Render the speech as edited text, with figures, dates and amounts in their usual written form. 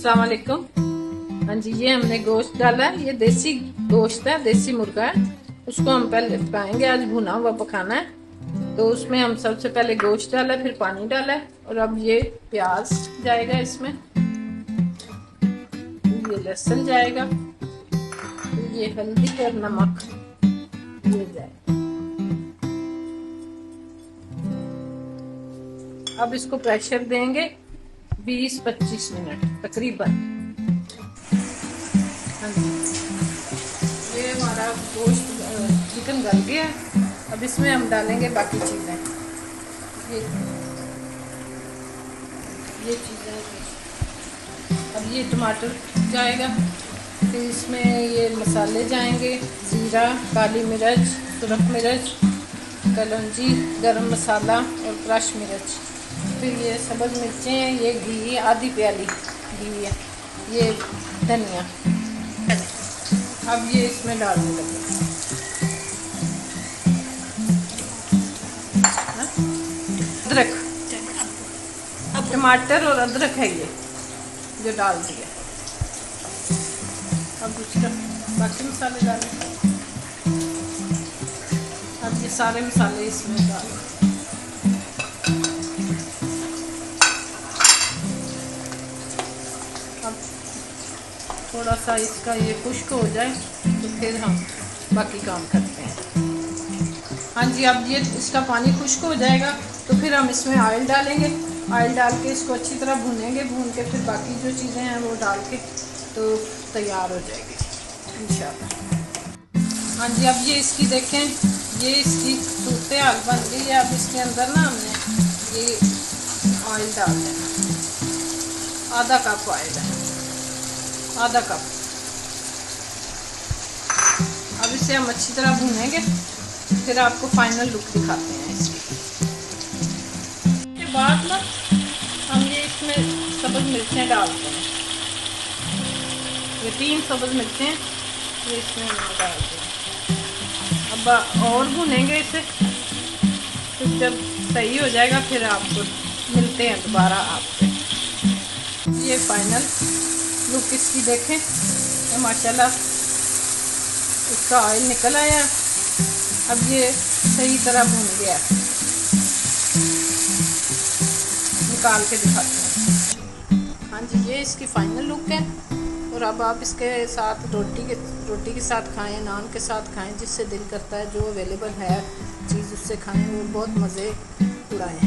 अस्सलाम वालेकुम। हाँ जी, ये हमने गोश्त डाला है। ये देसी गोश्त है, देसी मुर्गा है। उसको हम पहले पकाएंगे, आज भुना हुआ पकाना है। तो उसमें हम सबसे पहले गोश्त डाला, फिर पानी डाला है, और अब ये प्याज जाएगा इसमें, ये लहसुन जाएगा, ये हल्दी और नमक ये जाएगा। अब इसको प्रेशर देंगे 20-25 मिनट तकरीबन। ये हमारा गोश्त चिकन गल गया है। अब इसमें हम डालेंगे बाकी चीज़ें, ये चीज़ें। अब ये टमाटर जाएगा, फिर इसमें ये मसाले जाएंगे, ज़ीरा, काली मिर्च, सुरख मिर्च, कलौंजी, गरम मसाला और क्रश मिर्च। फिर ये सब्ज़ मिर्चें हैं, ये घी आधी प्याली घी है, ये धनिया। अब ये इसमें डालने लगे अदरक, अब टमाटर और अदरक है ये जो डाल दिया। अब दूसरा बाकी मसाले डालें। अब ये सारे मसाले इसमें डालें। अब थोड़ा सा इसका ये खुश्क हो जाए तो फिर हम बाकी काम करते हैं। हाँ जी, अब ये इसका पानी खुश्क हो जाएगा तो फिर हम इसमें ऑयल डालेंगे। ऑयल डाल के इसको अच्छी तरह भूनेंगे, भून के फिर बाकी जो चीज़ें हैं वो डाल के तो तैयार हो जाएगी इंशाल्लाह। हाँ जी, अब ये इसकी देखें, ये इसकी सूरत हाल बन गई है। अब इसके अंदर ना हमने ये ऑयल डाल देना, आधा कप ऑयल है, आधा कप। अब इसे हम अच्छी तरह भूनेंगे, फिर आपको फाइनल लुक दिखाते हैं इसकी। के बाद ना हम ये इसमें सब्ज़ मिर्चें डालते हैं, ये 3 सब्ज़ मिर्चें ये इसमें डालते हैं। अब और भुनेंगे इसे, फिर जब सही हो जाएगा फिर आपको मिलते हैं दोबारा आपसे। ये फाइनल लुक इसकी देखें तो माशाल्लाह इसका ऑयल निकल आया। अब ये सही तरह भून गया, निकाल के दिखाते हैं। हाँ जी, ये इसकी फाइनल लुक है। और अब आप इसके साथ रोटी के साथ खाएं, नान के साथ खाएं, जिससे दिल करता है, जो अवेलेबल है चीज़ उससे खाएं और बहुत मज़े उड़ाएं।